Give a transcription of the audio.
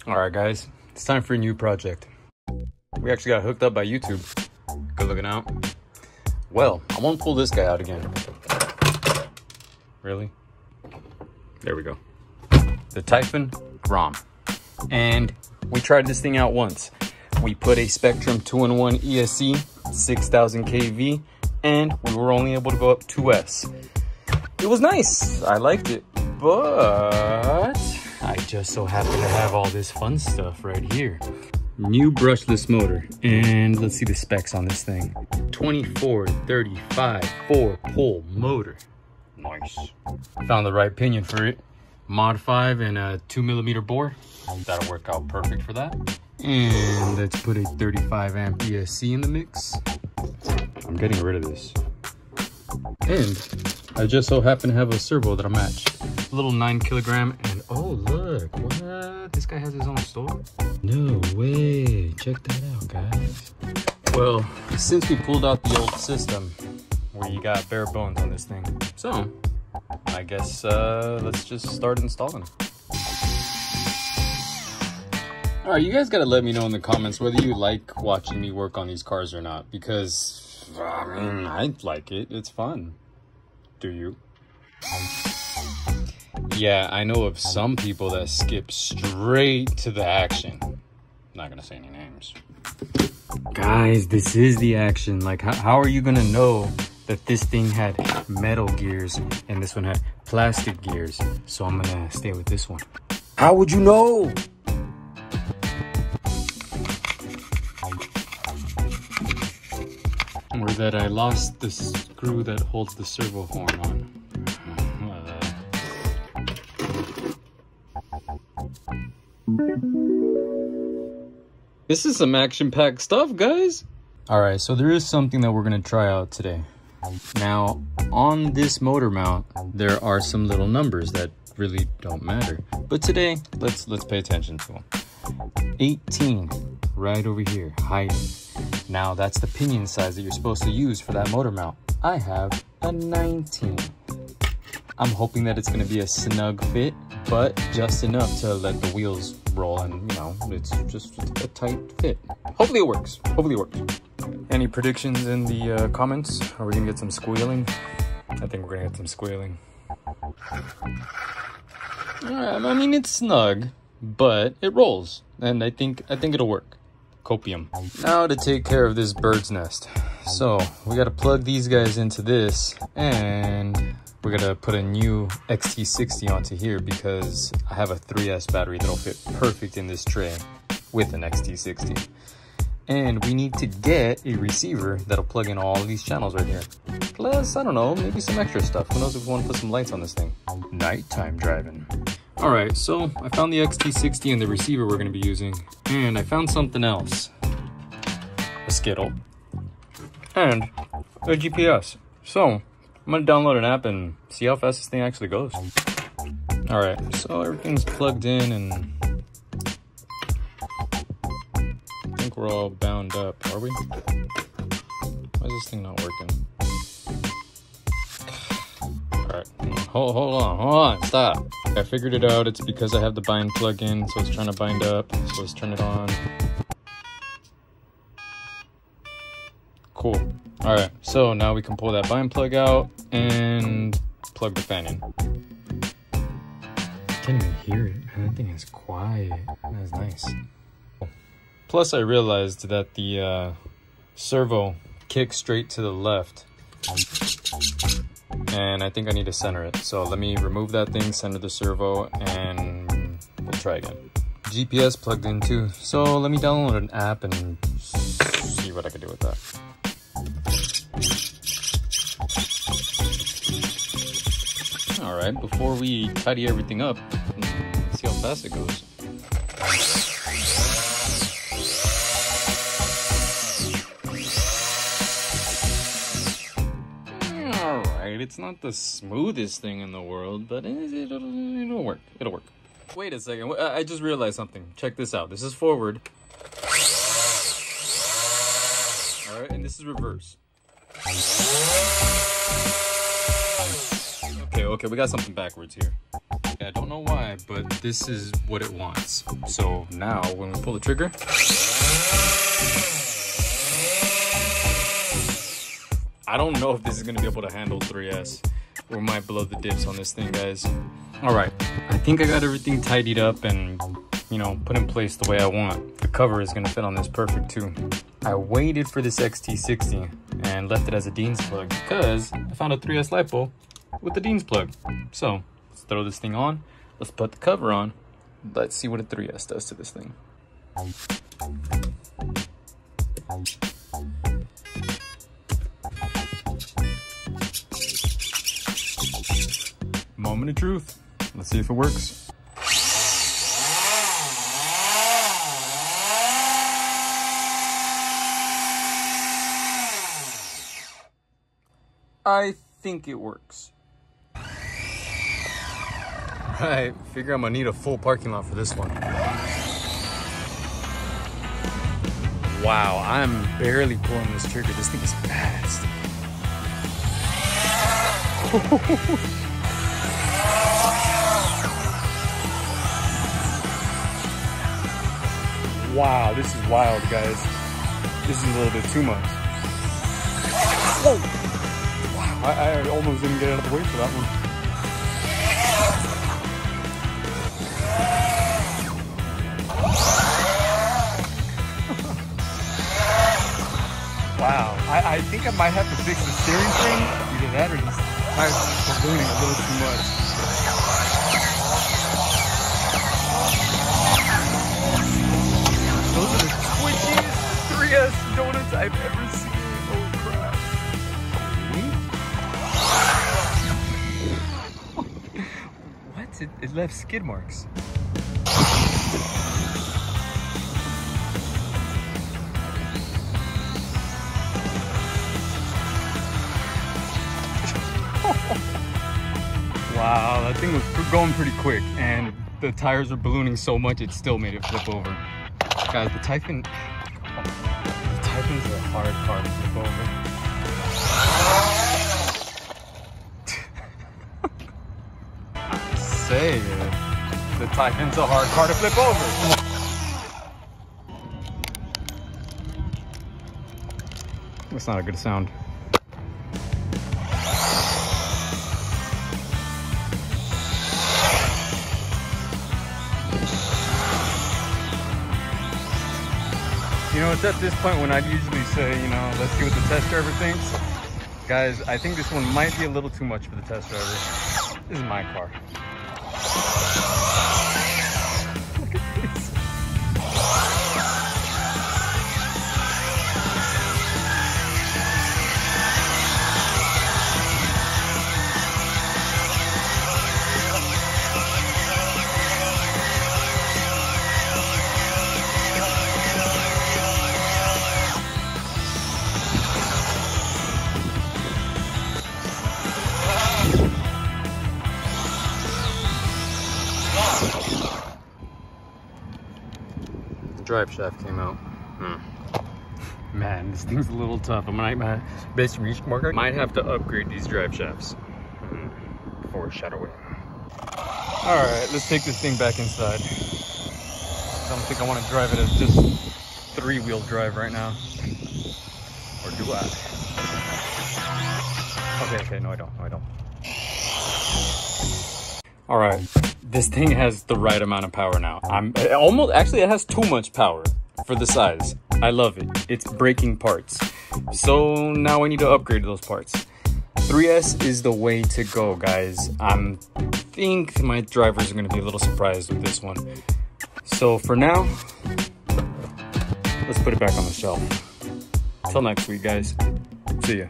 All right, guys, it's time for a new project. We actually got hooked up by YouTube. Good looking out. Well, I won't pull this guy out again. Really? There we go. The Typhon Grom. And we tried this thing out once. We put a Spectrum 2-in-1 ESC, 6000 kV, and we were only able to go up 2S. It was nice. I liked it, but I just so happen to have all this fun stuff right here. New brushless motor, and let's see the specs on this thing. 2435 4-pole motor. Nice. Found the right pinion for it. Mod 5 and a 2mm bore. That'll work out perfect for that. And let's put a 35 amp ESC in the mix. I'm getting rid of this. And I just so happen to have a servo that'll match. A little 9 kilogram, and oh look, what? This guy has his own stove? No way, check that out, guys. Well, since we pulled out the old system, we got bare bones on this thing. So, I guess let's just start installing. All right, you guys gotta let me know in the comments whether you like watching me work on these cars or not, because I mean, I like it, it's fun. Do you? Yeah, I know of some people that skip straight to the action. Not gonna say any names. Guys, this is the action. Like, how are you gonna know that this thing had metal gears and this one had plastic gears? So I'm gonna stay with this one. How would you know? Or that I lost the screw that holds the servo horn on. This is some action-packed stuff, guys. All right, so there is something that we're gonna try out today. Now, on this motor mount, there are some little numbers that really don't matter. But today, let's pay attention to them. 18, right over here, hiding. Now, that's the pinion size that you're supposed to use for that motor mount. I have a 19. I'm hoping that it's gonna be a snug fit, but just enough to let the wheels roll, and you know, it's just a tight fit. Hopefully it works. Hopefully it works. Any predictions in the comments? Are we gonna get some squealing? I think we're gonna get some squealing. I mean, it's snug, but it rolls, and I think it'll work. Copium. Now to take care of this bird's nest. So we gotta plug these guys into this, and we're gonna put a new XT60 onto here because I have a 3S battery that'll fit perfect in this tray with an XT60. And we need to get a receiver that'll plug in all of these channels right here. Plus, I don't know, maybe some extra stuff. Who knows if we want to put some lights on this thing. Nighttime driving. All right, so I found the XT60 and the receiver we're gonna be using, and I found something else. A Skittle and a GPS. So I'm gonna download an app and see how fast this thing actually goes. All right, so everything's plugged in and I think we're all bound up, are we? Why is this thing not working? All right, hold on, stop. I figured it out. It's because I have the bind plug in, so it's trying to bind up. So let's turn it on. Cool. All right, so now we can pull that bind plug out and plug the fan in. I can't even hear it. That thing is quiet. That's nice. Plus, I realized that the servo kicks straight to the left. And I think I need to center it. So let me remove that thing, center the servo, and we'll try again. GPS plugged in too. So let me download an app and see what I can do with that. All right, before we tidy everything up, let's see how fast it goes. It's not the smoothest thing in the world, but it'll work. It'll work. Wait a second. I just realized something. Check this out. This is forward. All right, and this is reverse. Okay, we got something backwards here. I don't know why, but this is what it wants. So now when we pull the trigger, I don't know if this is gonna be able to handle 3S. We might blow the dips on this thing, guys. All right, I think I got everything tidied up and, you know, put in place the way I want. The cover is gonna fit on this perfect too. I waited for this XT60 and left it as a Dean's plug because I found a 3S LiPo with the Dean's plug. So let's throw this thing on. Let's put the cover on. Let's see what a 3S does to this thing. Moment of truth. Let's see if it works. I think it works. Right, figure I'm gonna need a full parking lot for this one. Wow, I'm barely pulling this trigger. This thing is fast. Wow, this is wild, guys. This is a little bit too much. Whoa! Wow, I almost didn't get out of the way for that one. Wow, I think I might have to fix the steering thing. Either that or these tires are ballooning a little too much. Those are the twitchiest 3S donuts I've ever seen. Oh crap. What? It left skid marks. Wow, that thing was going pretty quick, and the tires were ballooning so much it still made it flip over. Guys, the Typhon's a hard car to flip over. I'm saying, the Typhon's a hard car to flip over. That's not a good sound. You know, it's at this point when I'd usually say, you know, let's see what the test driver thinks. Guys, I think this one might be a little too much for the test driver. This is my car. Look at this. Drive shaft came out. Man, this thing's a little tough. I might have to upgrade these drive shafts. Foreshadowing. All right, let's take this thing back inside. I don't think I want to drive it as just 3-wheel drive right now. Or do I? Okay, no I don't. All right, this thing has the right amount of power now. Actually, it has too much power for the size. I love it. It's breaking parts. So now I need to upgrade those parts. 3S is the way to go, guys. I think my drivers are gonna be a little surprised with this one. So for now, let's put it back on the shelf. Till next week, guys. See ya.